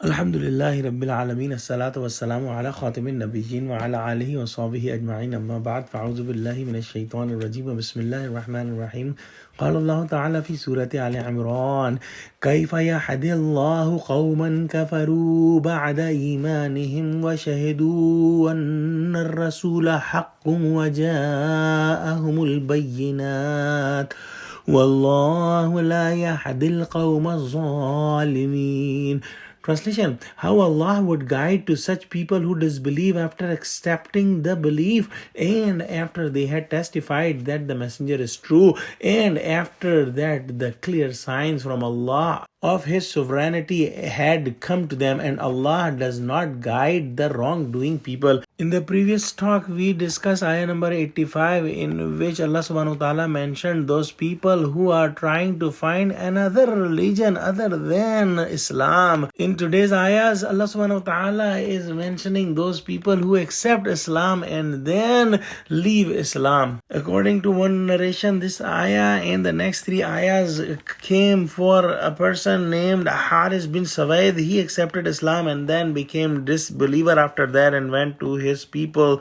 Alhamdulillahi Rabbil Alameen, As-salatu was-salamu ala khatimin nabiyyin wa ala alihi wa sahbihi ajma'in, amma ba'd, fa'udhu billahi minash shaitanir rajim, wa bismillahir rahmanir rahim. قال الله تعالى في سورة آل-عمران كيف يهدي الله قوما كفروا بعد إيمانهم وشهدوا أن الرسول حق وجاءهم البينات والله لا يهدي القوم الظالمين. Translation: How Allah would guide to such people who disbelieve after accepting the belief and after they had testified that the messenger is true, and after that the clear signs from Allah of His sovereignty had come to them, and Allah does not guide the wrongdoing people. In the previous talk, we discussed ayah number 85, in which Allah subhanahu wa ta'ala mentioned those people who are trying to find another religion other than Islam. In today's ayahs, Allah subhanahu wa ta'ala is mentioning those people who accept Islam and then leave Islam. According to one narration, this ayah and the next three ayahs came for a person named Haris bin Sawaid. He accepted Islam and then became disbeliever after that and went to his people.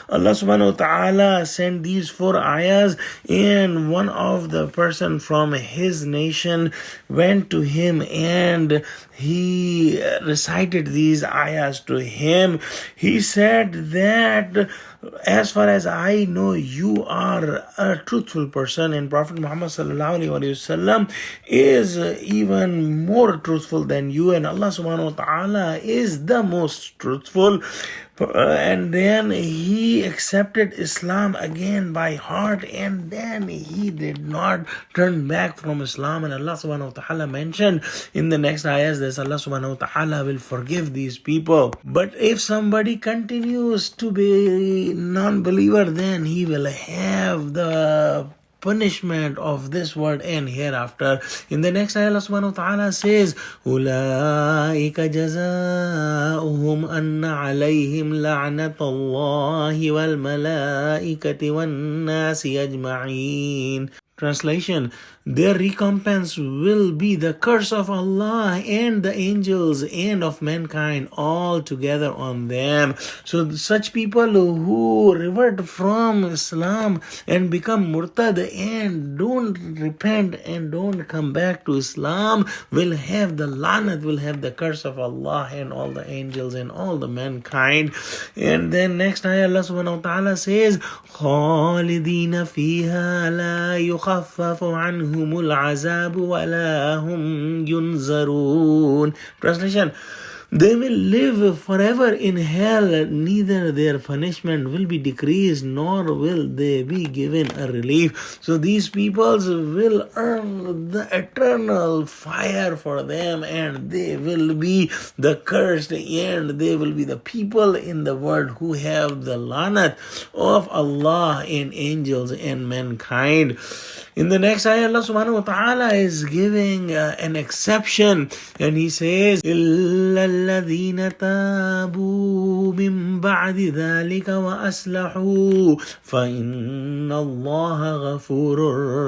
Allah subhanahu wa ta'ala sent these four ayahs, and one of the person from his nation went to him and he recited these ayahs to him. He said that, as far as I know, you are a truthful person, and Prophet Muhammad sallallahu alaihi wasallam is even more truthful than you, and Allah subhanahu wa ta'ala is the most truthful. And then he accepted Islam again by heart, and then he did not turn back from Islam. And Allah subhanahu wa ta'ala mentioned in the next ayahs that Allah subhanahu wa ta'ala will forgive these people. But if somebody continues to be non-believer, then he will have the punishment of this world and hereafter. In the next ayah, Allah subhanahu wa ta'ala says, أُولَٰئِكَ جَزَاؤُهُمْ أَنَّ عَلَيْهِمْ لَعْنَةَ اللَّهِ وَالْمَلَائِكَةِ وَالنَّاسِ أَجْمَعِينَ. Translation: Their recompense will be the curse of Allah and the angels and of mankind all together on them. So such people who revert from Islam and become murtad and don't repent and don't come back to Islam will have the lanat, will have the curse of Allah and all the angels and all the mankind. And then next ayah, Allah subhanahu wa ta'ala says, خَالِدِينَ فِيهَا لَا يُخَفَّفُ عَنْهُمُ الْعَذَابُ وَلَا هُمْ يُنْزَرُونَ. Translation: They will live forever in hell, neither their punishment will be decreased, nor will they be given a relief. So these peoples will earn the eternal fire for them, and they will be the cursed, and they will be the people in the world who have the lanat of Allah and angels and mankind. In the next ayah, Allah subhanahu wa ta'ala is giving an exception, and He says, إِلَّا الَّذِينَ تَابُوا مِن بَعْدِ ذَلِكَ وَأَصْلَحُوا فَإِنَّ اللَّهَ غَفُورٌ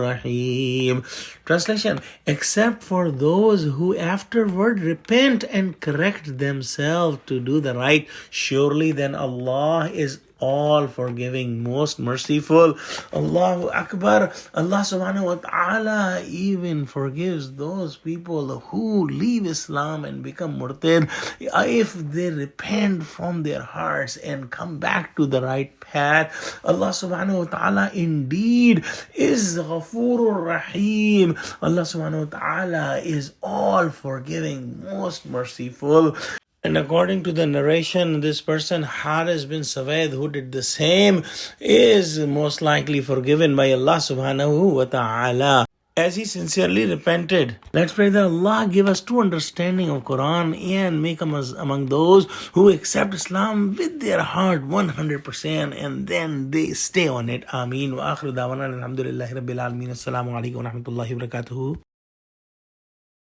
رَحِيمٌ. Translation: Except for those who afterward repent and correct themselves to do the right, surely then Allah is all forgiving, most merciful. Allahu Akbar. Allah subhanahu wa ta'ala even forgives those people who leave Islam and become murtad if they repent from their hearts and come back to the right path. Allah subhanahu wa ta'ala indeed is Ghafurur Rahim. Allah subhanahu wa ta'ala is all forgiving, most merciful. And according to the narration, this person, Haris bin Sawaid, who did the same, is most likely forgiven by Allah subhanahu wa ta'ala, as he sincerely repented. Let's pray that Allah give us true understanding of Quran and make us among those who accept Islam with their heart 100% and then they stay on it. Ameen. Wa akhiru da'wana alhamdulillahi rabbil alameen. Assalamu alaikum wa rahmatullahi wa barakatuhu.